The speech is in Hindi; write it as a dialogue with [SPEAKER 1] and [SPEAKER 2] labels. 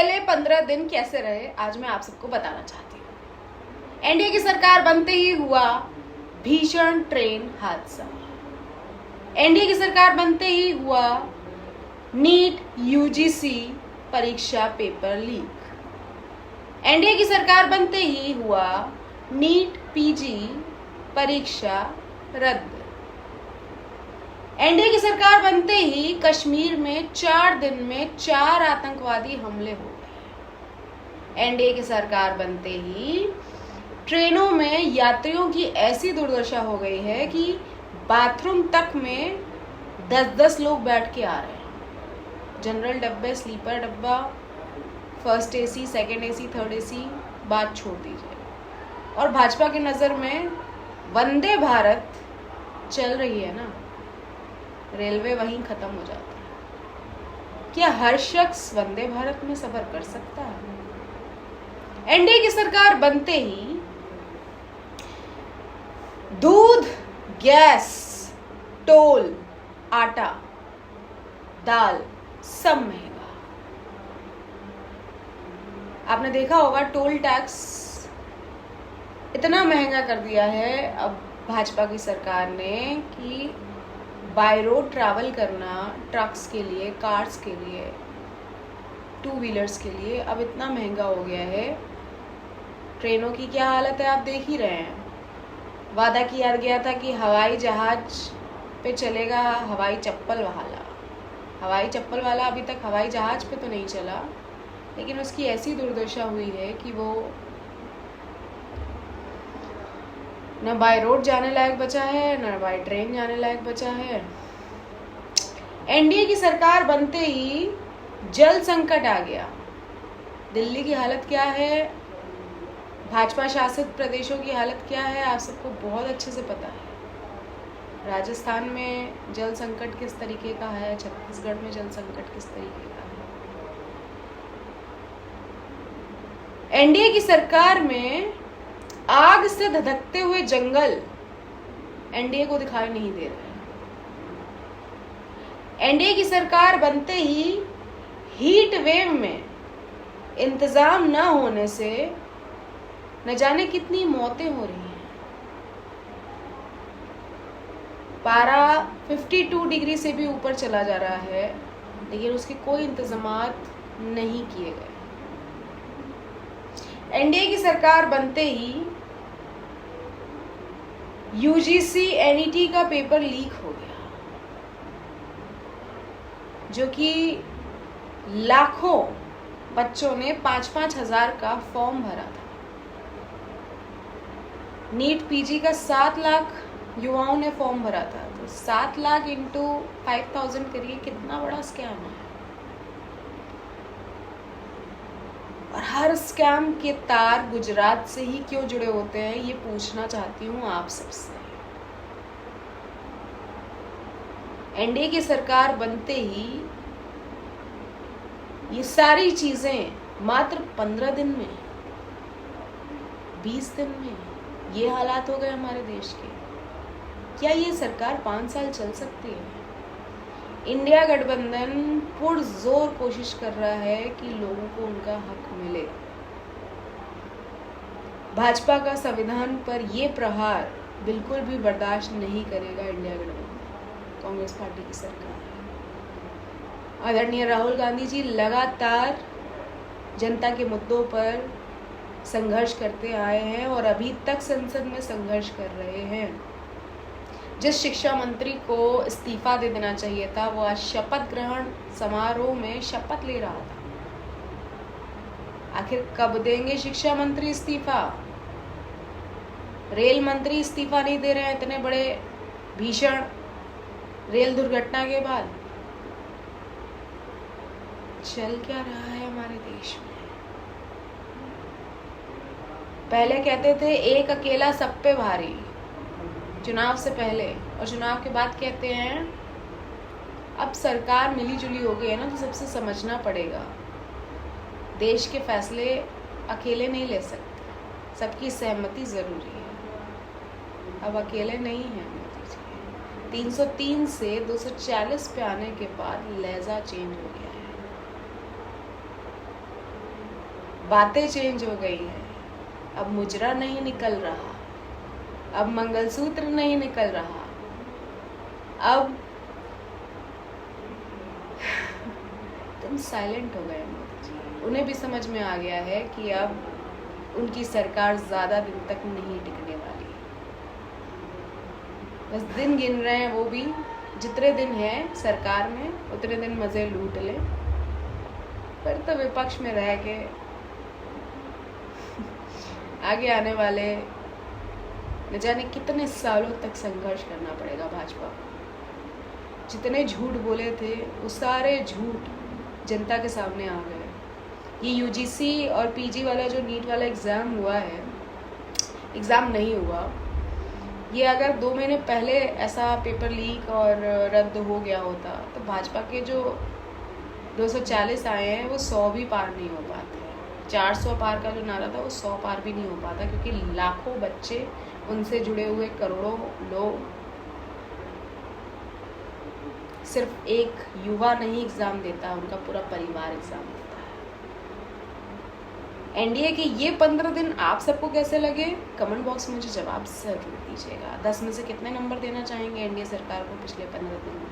[SPEAKER 1] पहले 15 दिन कैसे रहे आज मैं आप सबको बताना चाहती हूँ। एनडीए की सरकार बनते ही हुआ भीषण ट्रेन हादसा। एनडीए की सरकार बनते ही हुआ नीट यूजीसी परीक्षा पेपर लीक। एनडीए की सरकार बनते ही हुआ नीट पीजी परीक्षा रद्द। एनडीए की सरकार बनते ही कश्मीर में 4 दिन में 4 आतंकवादी हमले हो गए। एनडीए की सरकार बनते ही ट्रेनों में यात्रियों की ऐसी दुर्दशा हो गई है कि बाथरूम तक में 10-10 लोग बैठ के आ रहे हैं। जनरल डब्बे, स्लीपर डब्बा, first AC, second AC, third AC बात छोड़ दीजिए। और भाजपा की नज़र में वंदे भारत चल रही है ना, रेलवे वहीं खत्म हो जाता है। क्या हर शख्स वंदे भारत में सफर कर सकता है? एनडीए की सरकार बनते ही दूध, गैस, टोल, आटा, दाल सब महंगा। आपने देखा होगा टोल टैक्स इतना महंगा कर दिया है अब भाजपा की सरकार ने कि बाय रोड ट्रैवल करना ट्रक्स के लिए, कार्स के लिए, 2 व्हीलर्स के लिए अब इतना महंगा हो गया है। ट्रेनों की क्या हालत है आप देख ही रहे हैं। वादा किया गया था कि हवाई जहाज पे चलेगा हवाई चप्पल वाला। हवाई चप्पल वाला अभी तक हवाई जहाज पे तो नहीं चला, लेकिन उसकी ऐसी दुर्दशा हुई है कि वो न बाय रोड जाने लायक बचा है, न बाय ट्रेन जाने लायक बचा है। एनडीए की सरकार बनते ही जल संकट आ गया। दिल्ली की हालत क्या है, भाजपा शासित प्रदेशों की हालत क्या है, आप सबको बहुत अच्छे से पता है। राजस्थान में जल संकट किस तरीके का है, छत्तीसगढ़ में जल संकट किस तरीके का है। एनडीए की सरकार में आग से धधकते हुए जंगल एनडीए को दिखाई नहीं दे रहे हैं। एनडीए की सरकार बनते ही हीट वेव में इंतजाम न होने से न जाने कितनी मौतें हो रही हैं। पारा 52 डिग्री से भी ऊपर चला जा रहा है, लेकिन उसके कोई इंतजामात नहीं किए गए। एनडीए की सरकार बनते ही यूजीसी एनईटी का पेपर लीक हो गया, जो कि लाखों बच्चों ने 5-5 हजार का फॉर्म भरा था। नीट पीजी का 7 लाख युवाओं ने फॉर्म भरा था, तो 7 लाख इंटू 5000 करिए कितना बड़ा स्कैम है। और हर स्कैम के तार गुजरात से ही क्यों जुड़े होते हैं, ये पूछना चाहती हूँ आप सबसे। एनडीए की सरकार बनते ही ये सारी चीजें मात्र 15 दिन में, 20 दिन में ये हालात हो गए हमारे देश के। क्या ये सरकार 5 साल चल सकती है? इंडिया गठबंधन पुरजोर कोशिश कर रहा है कि लोगों को उनका हक मिले। भाजपा का संविधान पर ये प्रहार बिल्कुल भी बर्दाश्त नहीं करेगा इंडिया गठबंधन, कांग्रेस पार्टी की सरकार। आदरणीय राहुल गांधी जी लगातार जनता के मुद्दों पर संघर्ष करते आए हैं और अभी तक संसद में संघर्ष कर रहे हैं। जिस शिक्षा मंत्री को इस्तीफा दे देना चाहिए था, वो आज शपथ ग्रहण समारोह में शपथ ले रहा था। आखिर कब देंगे शिक्षा मंत्री इस्तीफा? रेल मंत्री इस्तीफा नहीं दे रहे हैं इतने बड़े भीषण रेल दुर्घटना के बाद। चल क्या रहा है हमारे देश में? पहले कहते थे एक अकेला सब पे भारी, चुनाव से पहले, और चुनाव के बाद कहते हैं अब सरकार मिली जुली हो गई है ना, तो सबसे समझना पड़ेगा देश के फैसले अकेले नहीं ले सकते, सबकी सहमति जरूरी है। अब अकेले नहीं है मोदी जी। 303 से 240 पे आने के बाद लहजा चेंज हो गया है। बातें चेंज हो गई हैं। अब मुजरा नहीं निकल रहा, अब मंगलसूत्र नहीं निकल रहा, अब तुम साइलेंट हो गए मोदी जी। उन्हें भी समझ में आ गया है कि अब उनकी सरकार ज़्यादा दिन तक नहीं टिकने वाली। बस दिन गिन रहे हैं वो भी, जितने दिन हैं सरकार में उतने दिन मज़े लूट लें, फिर तो विपक्ष में रह के आगे आने वाले न जाने कितने सालों तक संघर्ष करना पड़ेगा भाजपा को। जितने झूठ बोले थे वो सारे झूठ जनता के सामने आ गए। ये यूजीसी और पीजी वाला जो नीट वाला एग्ज़ाम हुआ है, एग्ज़ाम नहीं हुआ, ये अगर 2 महीने पहले ऐसा पेपर लीक और रद्द हो गया होता तो भाजपा के जो 240 आए हैं वो 100 भी पार नहीं हो पाते। 400 पार का जो नारा था वो 100 पार भी नहीं हो पाता, क्योंकि लाखों बच्चे, उनसे जुड़े हुए करोड़ों लोग, सिर्फ एक युवा नहीं एग्ज़ाम देता, उनका पूरा परिवार एग्ज़ाम देता है। एनडीए के ये 15 दिन आप सबको कैसे लगे, कमेंट बॉक्स में मुझे जवाब ज़रूर दीजिएगा। 10 में से कितने नंबर देना चाहेंगे एनडीए सरकार को पिछले 15 दिन में?